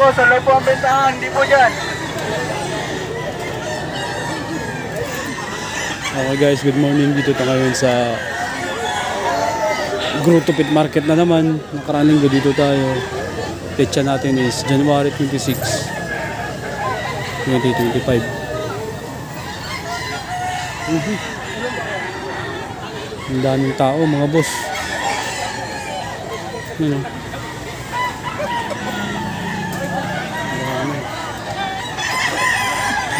Boss, ano po ang bentahan? Hindi po dyan. Okay guys, good morning. Dito tayo ngayon sa Grotto Pet Market na naman. Nakaraang linggo dito tayo. Petsa natin is January 26, 2025. Ang daming tao mga boss. Ano?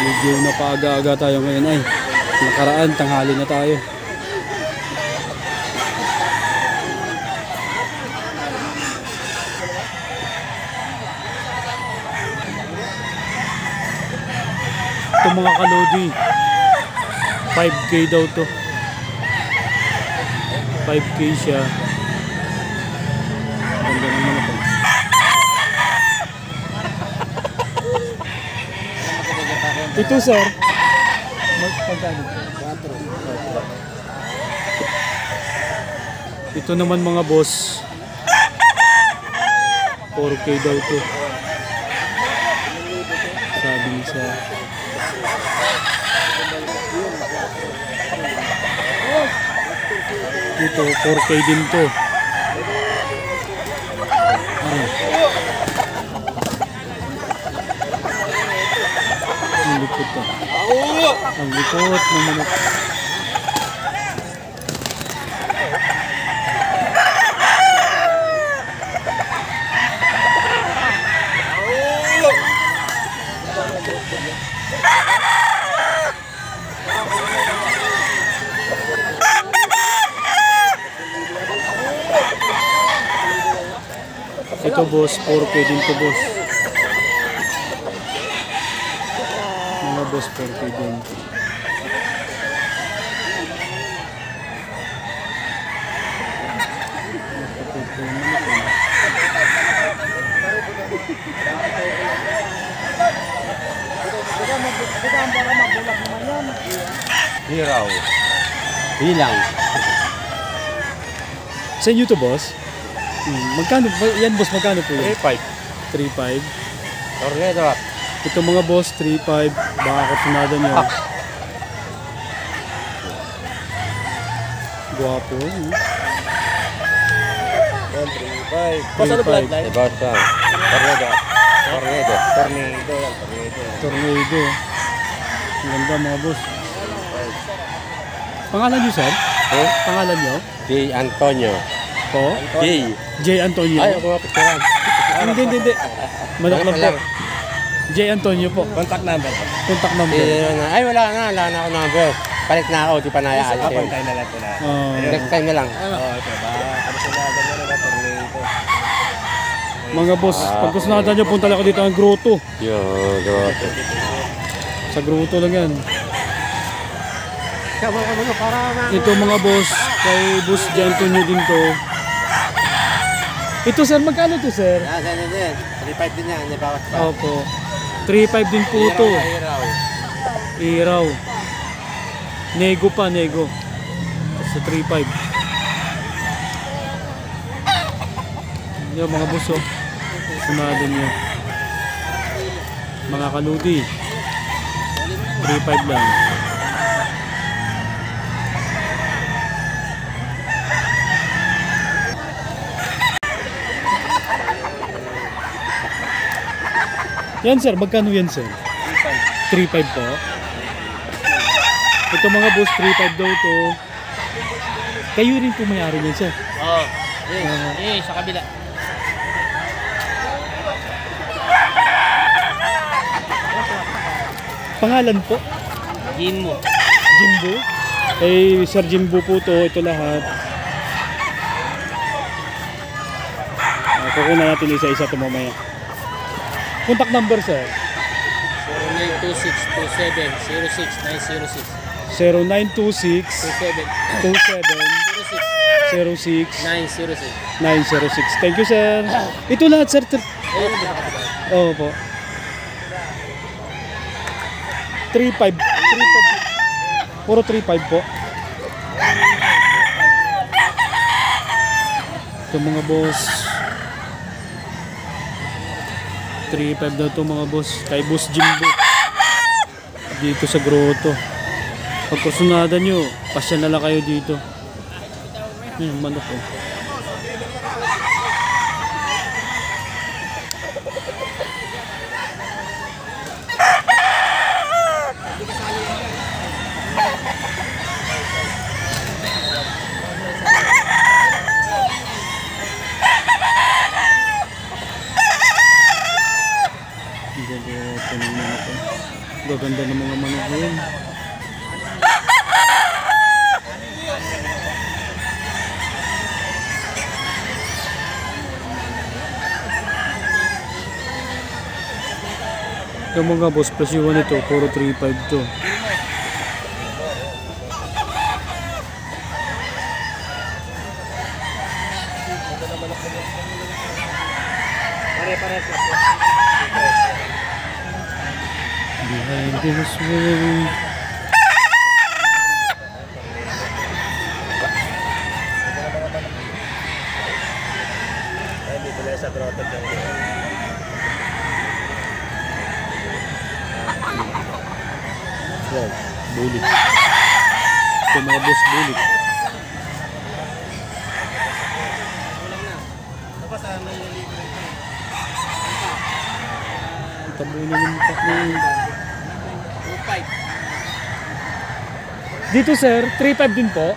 Medyo napaaga-aga tayo ngayon ay. Nakaraan, tanghali na tayo. Ito mga kalodi, 5K daw to. 5K siya. Ganda naman ito. Ito sir, magpagkano? 4. Ito naman mga boss, 4K daw to. Sabi sa ito 4K din to. Ang likot to. Ang likot ng manok. Ito boss, 4K din to boss. Mga boss, 4K din. Hiraw. Hilang. Sa inyo to boss? Magkano yan boss, magkano po yan? 3.5. 3.5. Tornado. Ito mga boss, 3.5. Baka kasunada nyo. Guwapo. 3.5. Basta ano bloodline? Basta. Tornado. Tornado. Tornado. Tornado. Ang ganda mga boss. Pangalan nyo sir? Pangalan nyo? J. Antonio. Po? J. Antonio. Ay, ako nga picturean. Hindi. Manok lang po. J. Antonio po. Contact number. Contact number. Ay, wala na ako number. Palit na ako, di pa nayaan. Kapantay na lang po na. Next time na lang. Ito ba? Ano sila ganyan na tornado? Mga boss, pag kusunada nyo, punta lang ako dito ang grotto. Yo, grotto. Sa grotto lang yan. Ito mga boss, kay Boss J. Antonio din to. Ito sir, magkano to sir? Yan, ganyan din. 3.5 din yan, bawas pa. Opo. 3.5 din po to. Iraw. Nego pa, nego. Sa 3.5. Yan mga boss oh. Sunado nyo. Mga kaludi. 3.5 lang. Yan sir, magkano yan sir? 3.5 po. Ito mga boss, 3.5 daw to. Kayo rin po may-ari niyan sir? Oo. Sa kabila. Pangalan po? Jimbo. Jimbo? Eh, Sir Jimbo po to, ito lahat. Kukunan natin isa-isa ito mamaya. Contact number sir? 0926-27-06-906 0926-27-06-906. Thank you sir. Ito lahat sir. Oo po. 3.5. Puro 3.5 po. Ito mga boss. 3.5 daw to mga boss. Kay Boss Jimbo. Dito sa grotto. Pag kusunada nyo, pasya na lang kayo dito. Yung manok oh. Gaganda ng mga manok ngayon. Yung mga boss, presyo nito, puro 3.5 to. Behind this wall. Dito lang sa grotto dyan. Wow, bulit. Ito mga boss, bulit. Tabunan yung mukha niya. Dito sir, 3.5 din po.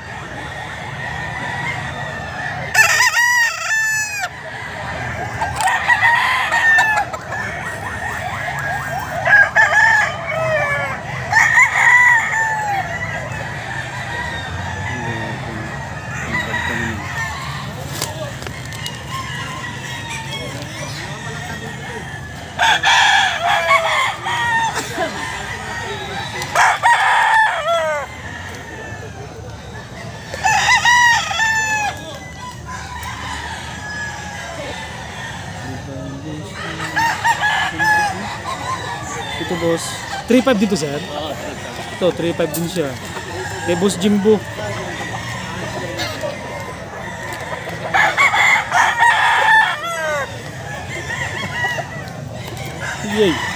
Ito boss, 3.5 dito sir? Ito, 3.5 din siya. Kay Boss Jimbo. Yay!